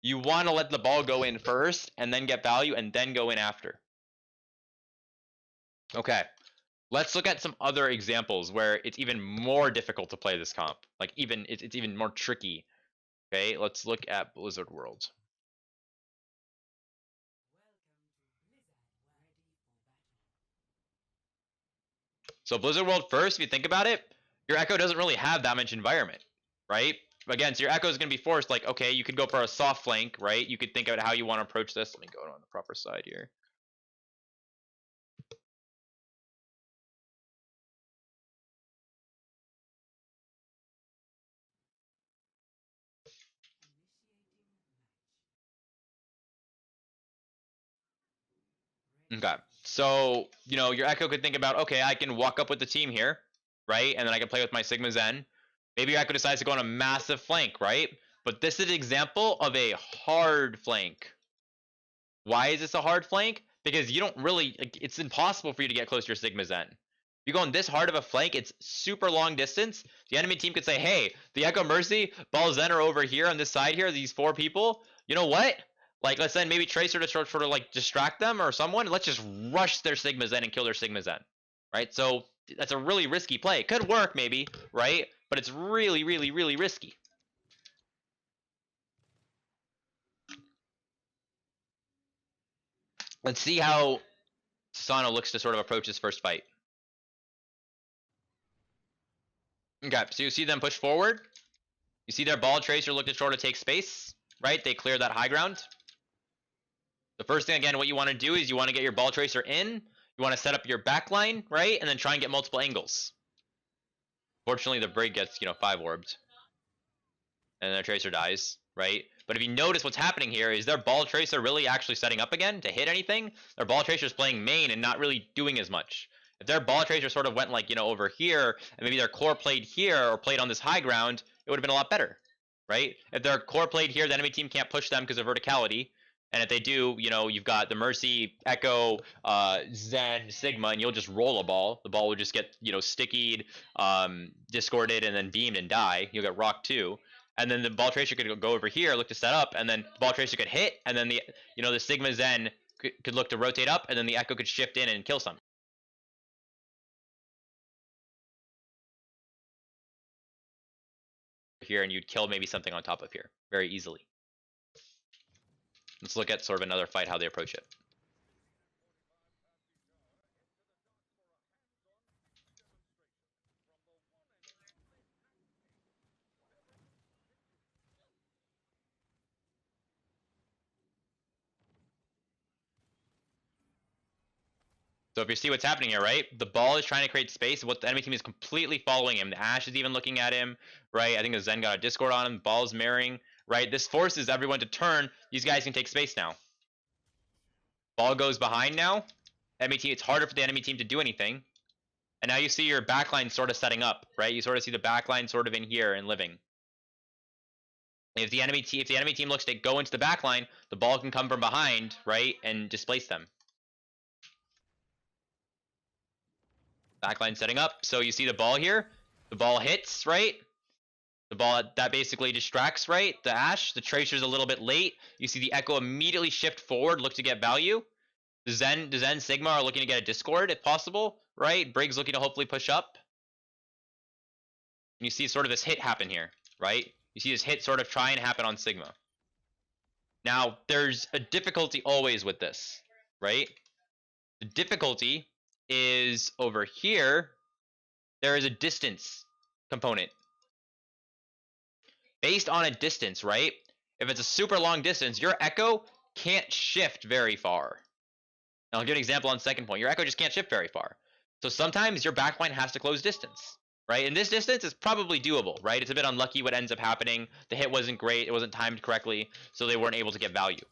You want to let the ball go in first and then get value and then go in after. Okay, let's look at some other examples where it's even more difficult to play this comp. Like it's even more tricky. Okay, let's look at Blizzard World. So Blizzard World first, if you think about it, your Echo doesn't really have that much environment, right? Again, so your Echo is going to be forced, like, okay, you could go for a soft flank, right? You could think about how you want to approach this. Let me go on the proper side here. Okay, so, you know, your Echo could think about, okay, I can walk up with the team here, right? And then I can play with my Sigma Zen. Maybe your Echo decides to go on a massive flank, right? But this is an example of a hard flank. Why is this a hard flank? Because you don't really, it's impossible for you to get close to your Sigma Zen. If you go on this hard of a flank, it's super long distance. The enemy team could say, hey, the Echo Mercy, Ball Zen are over here on this side here, these 4 people. You know what? Like, let's send maybe Tracer to sort of like distract them or someone. Let's just rush their Sigma Zen and kill their Sigma Zen, right? So that's a really risky play. It could work maybe, right? But it's really, really, really risky. Let's see how Sano looks to sort of approach this first fight. Okay, so you see them push forward. You see their Ball Tracer look to sort of take space, right? They clear that high ground. The first thing, again, what you want to do is you want to get your Ball Tracer in. You want to set up your backline, right? And then try and get multiple angles. Fortunately, the Brig gets, 5 orbed. And their Tracer dies, right? But if you notice what's happening here, is their Ball Tracer really actually setting up again to hit anything? Their Ball Tracer is playing main and not really doing as much. If their Ball Tracer sort of went like, over here, and maybe their core played here or played on this high ground, it would have been a lot better, right? If their core played here, the enemy team can't push them because of verticality. And if they do, you've got the Mercy, Echo, Zen, Sigma, and you'll just roll a ball. The ball will just get, stickied, discorded, and then beamed and die. You'll get rocked too. And then the Ball Tracer could go over here, look to set up, and then Ball Tracer could hit, and then the Sigma Zen could look to rotate up, and then the Echo could shift in and kill some. Here, and you'd kill maybe something on top of here very easily. Let's look at sort of another fight, how they approach it. So if you see what's happening here, right? The ball is trying to create space. What the enemy team is completely following him. The Ashe is even looking at him, right? I think the Zen got a Discord on him. Ball's mirroring, right? This forces everyone to turn. These guys can take space now. Ball goes behind now. Enemy team, it's harder for the enemy team to do anything. And now you see your backline sort of setting up, right? You sort of see the backline sort of in here and living. If the enemy team looks to go into the backline, the ball can come from behind, right, and displace them. Backline setting up. So you see the ball here. The ball hits, right? The ball that basically distracts, right? The Ashe, the Tracer's a little bit late. You see the Echo immediately shift forward, look to get value. The Zen Sigma are looking to get a Discord if possible, right? Brig's looking to hopefully push up. And you see sort of this hit happen here, right? You see this hit sort of try and happen on Sigma. Now, there's a difficulty always with this, right? The difficulty is over here, there is a distance component. Based on a distance, right? If it's a super long distance, your Echo can't shift very far. Now, I'll give an example on second point. Your Echo just can't shift very far. So sometimes your backline has to close distance, right? And this distance is probably doable, right? It's a bit unlucky what ends up happening. The hit wasn't great. It wasn't timed correctly, so they weren't able to get value,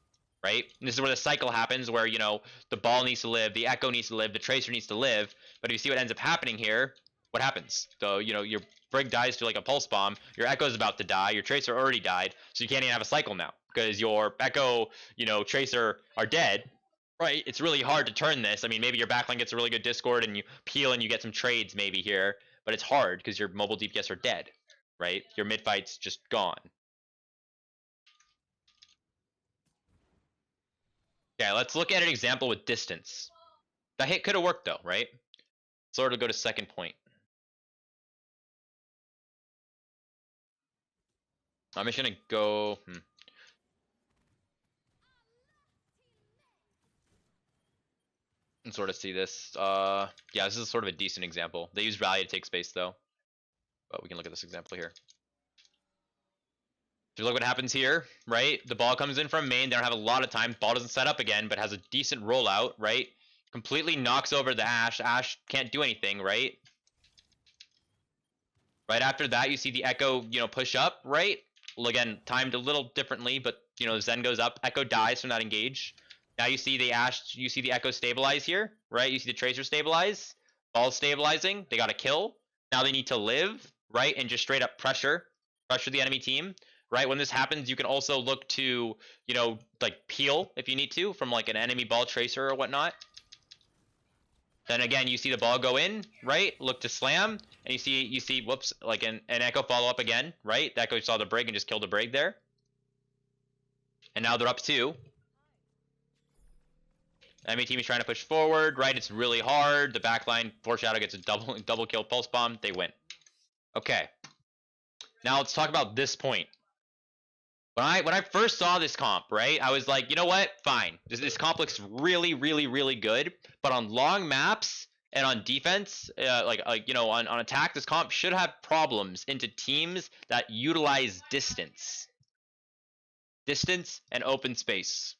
right? And this is where the cycle happens where, the ball needs to live, the Echo needs to live, the Tracer needs to live. But if you see what ends up happening here, what happens? So, your Brig dies to like a pulse bomb, your Echo's about to die, your Tracer already died, so you can't even have a cycle now because your Echo, Tracer are dead. right? It's really hard to turn this. I mean, maybe your backline gets a really good Discord and you peel and you get some trades maybe here, but it's hard because your mobile DPS are dead, right? Your mid fight's just gone. Okay, let's look at an example with distance. That hit could have worked though, right? Sort of go to second point. I'm just gonna go. And sort of see this. Yeah, this is sort of a decent example. They use rally to take space though, but we can look at this example here. So look what happens here, right? The ball comes in from main. They don't have a lot of time. Ball doesn't set up again, but has a decent rollout, right? Completely knocks over the Ashe. Ashe can't do anything, right? Right after that, you see the Echo, push up, right? Well, again, timed a little differently, but Zen goes up. Echo dies from that engage. Now you see the Ashe, you see the Echo stabilize here, right? You see the Tracer stabilize. Ball stabilizing. They got a kill. Now they need to live, right? And just straight up pressure the enemy team, right? When this happens, you can also look to, like peel if you need to from like an enemy ball tracer or whatnot. Then again, you see the ball go in, right? Look to slam, and you see, whoops, like an Echo follow up again, right? That Echo saw the break and just killed the break there. And now they're up 2. Enemy team is trying to push forward, right? It's really hard. The backline foreshadow gets a double kill pulse bomb. They win. Okay. Now let's talk about this point. When I first saw this comp, right, I was like, you know what? Fine. This comp looks really, really, really good. But on long maps and on defense, on attack, this comp should have problems into teams that utilize distance and open space.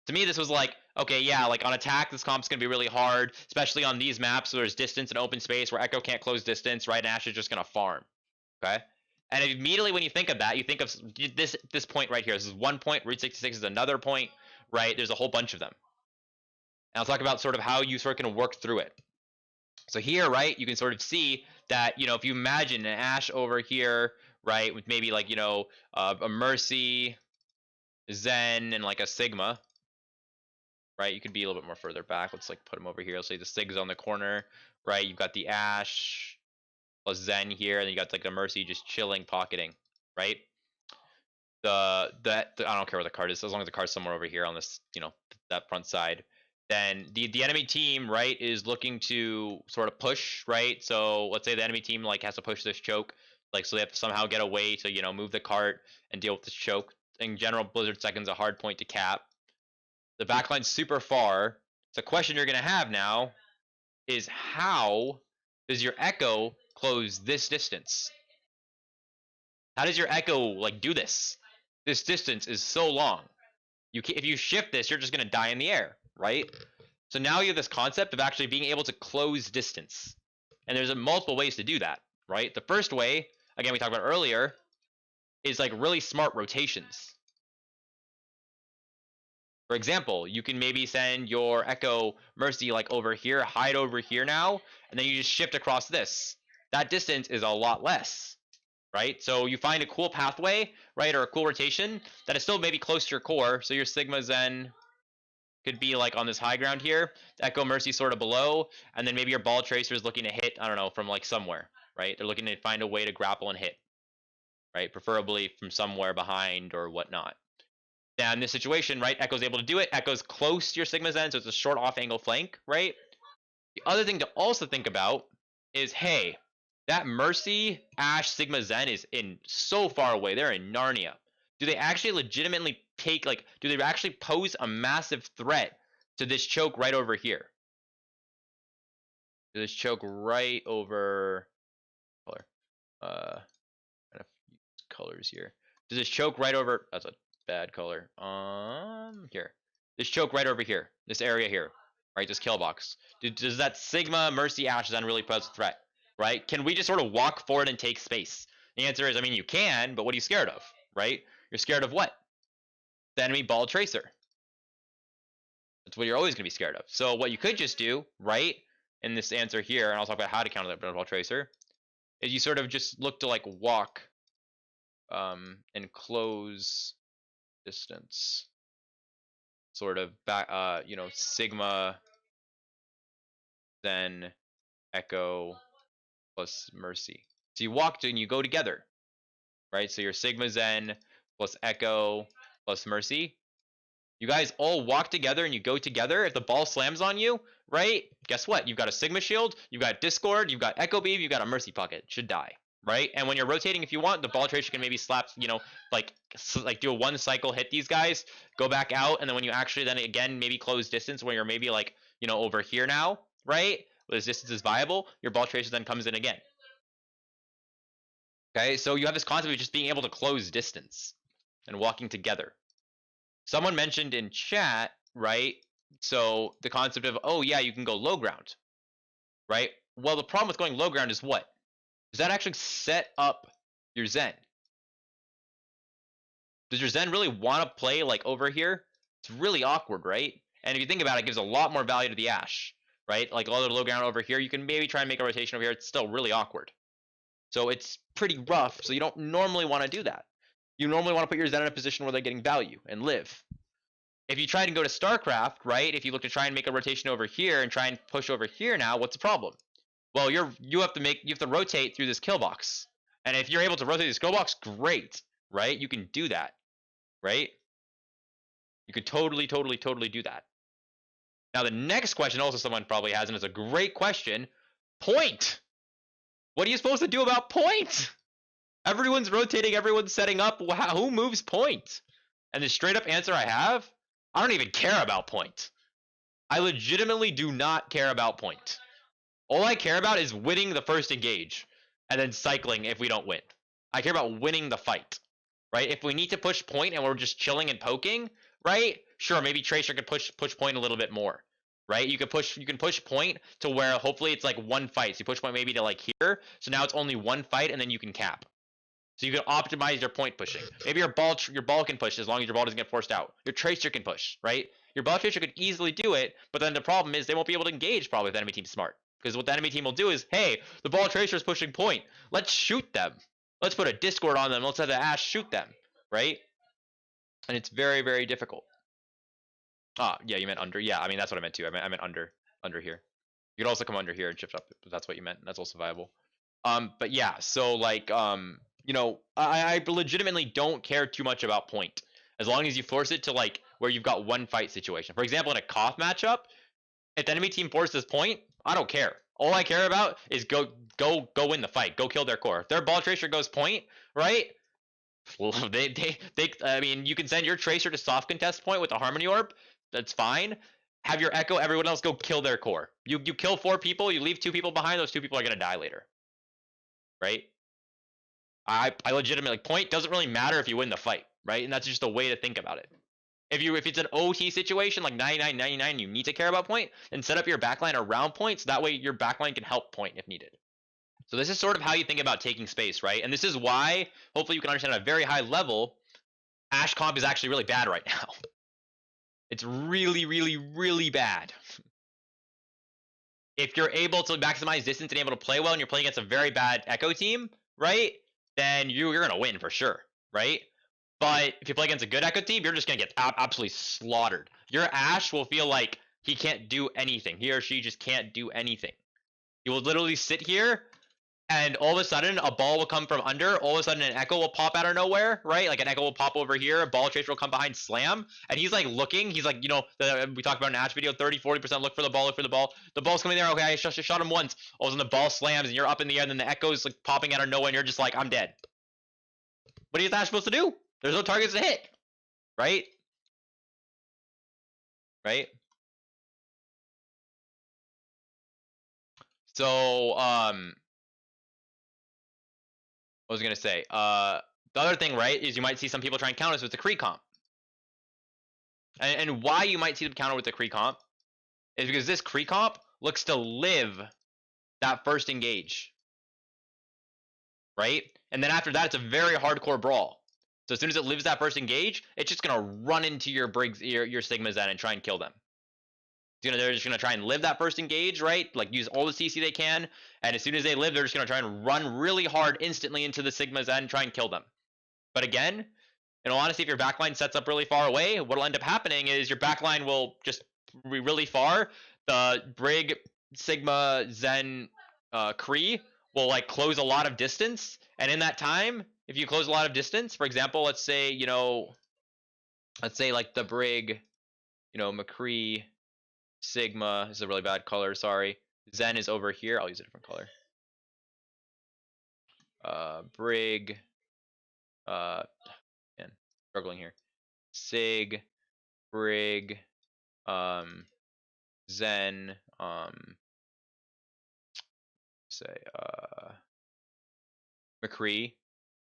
To me, this was like, okay, yeah, like on attack, this comp's gonna be really hard, especially on these maps where there's distance and open space where Echo can't close distance, right? And Ashe is just gonna farm. Okay. And immediately when you think of that, you think of this point right here. This is one point. Route 66 is another point, right? There's a whole bunch of them. And I'll talk about sort of how you sort of can work through it. So here, right, you can sort of see that, if you imagine an Ashe over here, right, with maybe like, a Mercy, Zen, and like a Sigma, right? You could be a little bit more further back. Let's like put him over here. Let's say the Sig's on the corner, right? You've got the Ashe plus Zen here, and then you got like the Mercy just chilling, pocketing, right? I don't care where the card is, as long as the card's somewhere over here on this, that front side. Then the enemy team, right, is looking to sort of push, right? So let's say the enemy team like has to push this choke, like so they have to somehow get away to move the cart and deal with this choke. In general, Blizzard second's a hard point to cap. The backline's super far. So the question you're gonna have now is how does your Echo close this distance? How does your Echo like do this? This distance is so long. If you shift this, you're just gonna die in the air, right? So now you have this concept of actually being able to close distance, and there's multiple ways to do that, right? The first way, again, we talked about earlier, is like really smart rotations. For example, you can maybe send your Echo Mercy like over here, hide over here now, and then you just shift across this. That distance is a lot less, right? So you find a cool pathway, right, or a cool rotation that is still maybe close to your core. So your Sigma Zen could be like on this high ground here, Echo Mercy sort of below, and then maybe your Ball Tracer is looking to hit, I don't know, from like somewhere, right? They're looking to find a way to grapple and hit, right? Preferably from somewhere behind or whatnot. Now in this situation, right, Echo's able to do it. Echo's close to your Sigma Zen, so it's a short off-angle flank, right? The other thing to also think about is, hey, that Mercy Ashe Sigma Zen is in so far away. They're in Narnia. Do they actually legitimately do they actually pose a massive threat to this choke right over here? To this choke right over color. Kind of colors here. Does this choke right over? That's a bad color. Here. This choke right over here. This area here. Right, this kill box. Does that Sigma Mercy Ashe Zen really pose a threat? Right? Can we just sort of walk forward and take space? The answer is, I mean, you can, but what are you scared of? Right? You're scared of what? The enemy Ball Tracer. That's what you're always going to be scared of. So what you could just do, right, in this answer here, and I'll talk about how to counter that Ball Tracer, is you sort of just look to like walk and close distance. sort of back, you know, Sigma, then Echo plus Mercy. So you walked and you go together, right? So your Sigma Zen plus Echo plus Mercy. You guys all walk together and you go together. If the ball slams on you, right? Guess what? You've got a Sigma Shield, you've got Discord, you've got Echo Beam, you've got a Mercy Pocket. Should die, right? And when you're rotating, if you want, the ball tracer can maybe slap, you know, like do a 1 cycle, hit these guys, go back out, and then when you actually then again maybe close distance where you're maybe like, you know, over here now, right? Where this distance is viable, your ball tracer then comes in again. Okay, so you have this concept of just being able to close distance and walking together. Someone mentioned in chat, right? So the concept of, oh yeah, you can go low ground, right? Well, the problem with going low ground is what? Does that actually set up your Zen? Does your Zen really want to play like over here? It's really awkward, right? And if you think about it, it gives a lot more value to the Ash, right? Like all the low ground over here, you can maybe try and make a rotation over here. It's still really awkward. So it's pretty rough. So you don't normally want to do that. You normally want to put your Zen in a position where they're getting value and live. If you try and go to StarCraft, right? If you look to try and make a rotation over here and try and push over here now, what's the problem? Well, you have to rotate through this kill box. And if you're able to rotate this kill box, great, right? You can do that, right? You could totally do that. Now the next question also someone probably has, and it's a great question. Point. What are you supposed to do about point? Everyone's rotating, everyone's setting up. Who moves point? And the straight up answer I have, I don't even care about point. I legitimately do not care about point. All I care about is winning the first engage and then cycling if we don't win. I care about winning the fight, right? If we need to push point and we're just chilling and poking, right? Sure, maybe Tracer could push point a little bit more, right? You can push point to where hopefully it's like 1 fight. So you push point maybe to like here. So now it's only 1 fight and then you can cap. So you can optimize your point pushing. Maybe your ball can push as long as your ball doesn't get forced out. Your Tracer can push, right? Your ball tracer could easily do it, but then the problem is they won't be able to engage probably if the enemy team's smart. Because what the enemy team will do is, hey, the ball tracer is pushing point. Let's shoot them. Let's put a Discord on them. Let's have the Ash shoot them, right? And it's very difficult. Ah, yeah, you meant under. Yeah, I mean that's what I meant too. I meant under here. You could also come under here and shift up if that's what you meant. That's also viable. But yeah, so like you know, I legitimately don't care too much about point as long as you force it to like where you've got 1 fight situation. For example, in a Koth matchup, if the enemy team forces point, I don't care. All I care about is go win the fight. Go kill their core. If their ball tracer goes point, right? Well, I mean, you can send your tracer to soft contest point with the Harmony Orb. That's fine. Have your Echo, everyone else go kill their core. You kill 4 people, you leave 2 people behind. Those 2 people are gonna die later, right? I legitimately, like, point doesn't really matter if you win the fight, right? And that's just a way to think about it. If it's an OT situation like 99-99, you need to care about point, then set up your backline around points. That way your backline can help point if needed. So this is sort of how you think about taking space, right? And this is why, hopefully you can understand at a very high level, Ash comp is actually really bad right now. It's really bad. If you're able to maximize distance and able to play well and you're playing against a very bad Echo team, right? Then you're going to win for sure, right? But if you play against a good Echo team, you're just going to get absolutely slaughtered. Your Ash will feel like he can't do anything. He or she just can't do anything. He will literally sit here, and all of a sudden, a ball will come from under. All of a sudden, an Echo will pop out of nowhere, right? Like an Echo will pop over here. A ball chaser will come behind slam. And he's like looking. He's like, you know, we talked about in Ash video, 30-40% look for the ball, look for the ball. The ball's coming there. Okay, I shot him once. All of a sudden, the ball slams, and you're up in the air, and then the Echo's like popping out of nowhere, and you're just like, I'm dead. What is Ash supposed to do? There's no targets to hit, right? Right? So, what was I gonna say? The other thing, right, is you might see some people try and counter this with the Kree comp. And why you might see them counter with the Kree comp is because this Kree comp looks to live that first engage, right? And then after that, it's a very hardcore brawl. So as soon as it lives that first engage, it's just gonna run into your Briggs, your Sigma Zen and try and kill them. They're just gonna try and live that first engage, right? Like use all the CC they can, and as soon as they live, they're just gonna try and run really hard instantly into the Sigma Zen and try and kill them. But again, In all honesty, if your backline sets up really far away, what'll end up happening is your backline will just be really far. The Brig, Sigma, Zen, Kree will like close a lot of distance, and in that time, if you close a lot of distance, for example, let's say like the Brig, McCree, Sigma, this is a really bad color, sorry. Zen is over here. I'll use a different color. Brig, man, struggling here. Sig, Brig, Zen, say, McCree,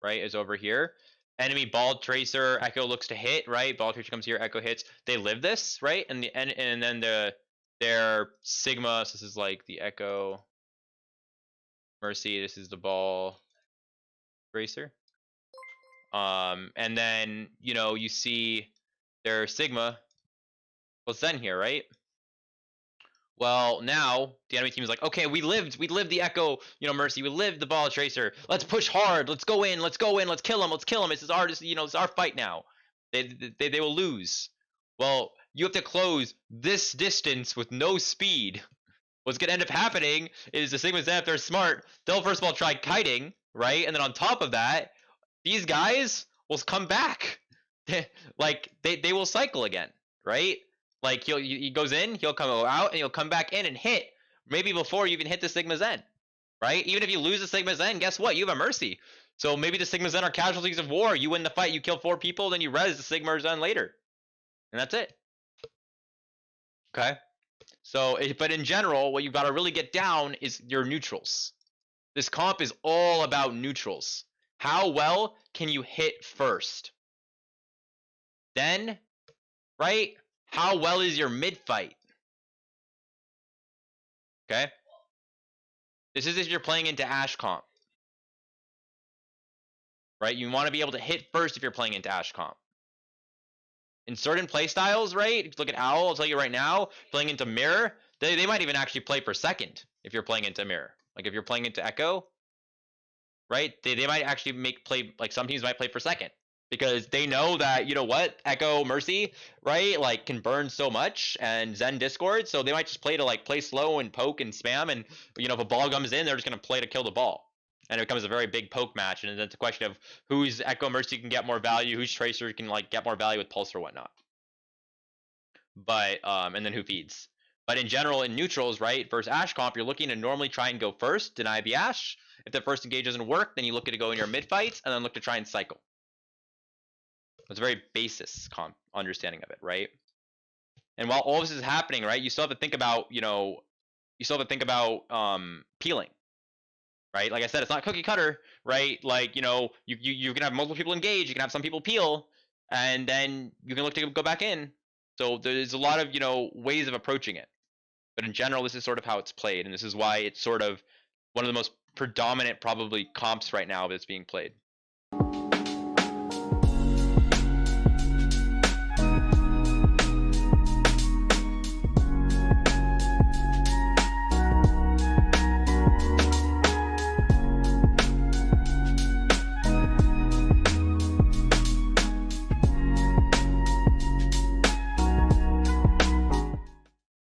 right, is over here. Enemy ball tracer, Echo looks to hit, right? Ball tracer comes here, Echo hits. They live this, right? And then their Sigma, so this is like the Echo Mercy, this is the ball tracer. And then you see their Sigma. Well, Zen here, right? Well, now the enemy team is like, okay, we lived the Echo, Mercy, we lived the ball tracer. Let's push hard. Let's go in. Let's kill him. This is our, it's our fight now. They will lose. Well, you have to close this distance with no speed. What's gonna end up happening is the Sigma Zen, if they're smart, they'll first of all try kiting, right? And then on top of that, these guys will come back. Like they will cycle again, right? Like he goes in, he'll come out, and he'll come back in and hit. Maybe before you even hit the Sigma Zen, right? Even if you lose the Sigma Zen, guess what? You have a Mercy. So maybe the Sigma Zen are casualties of war. You win the fight, you kill 4 people, then you res the Sigma Zen later, and that's it. Okay. So, but in general, what you've got to really get down is your neutrals. This comp is all about neutrals. How well can you hit first? Then, right? How well is your mid fight? Okay. This is if you're playing into Ash comp. Right? You want to be able to hit first if you're playing into Ash comp. In certain playstyles, right? If you look at Owl, I'll tell you right now, playing into Mirror, they might even actually play for second if you're playing into Mirror. Like if you're playing into Echo, right? They might actually play, like some teams might play for second. Because they know that, Echo Mercy, right, like can burn so much, and Zen Discord, so they might just play to like play slow and poke and spam, and if a ball comes in, they're just gonna play to kill the ball, and it becomes a very big poke match, and then it's a question of whose Echo Mercy can get more value, whose Tracer can like get more value with Pulse or whatnot. But and then who feeds. But in general, in neutrals, right, versus Ash comp, you're looking to normally try and go first, deny the Ash. If the first engage doesn't work, then you look to go in your mid fights, and then look to try and cycle. It's a very basis understanding of it, right? And while all this is happening, right, you still have to think about, peeling, right? Like I said, it's not cookie cutter, right? Like, you can have multiple people engage, you can have some people peel, and then you can look to go back in. So there's a lot of, ways of approaching it. But in general, this is sort of how it's played, and this is why it's sort of one of the most predominant, probably, comps right now that's being played.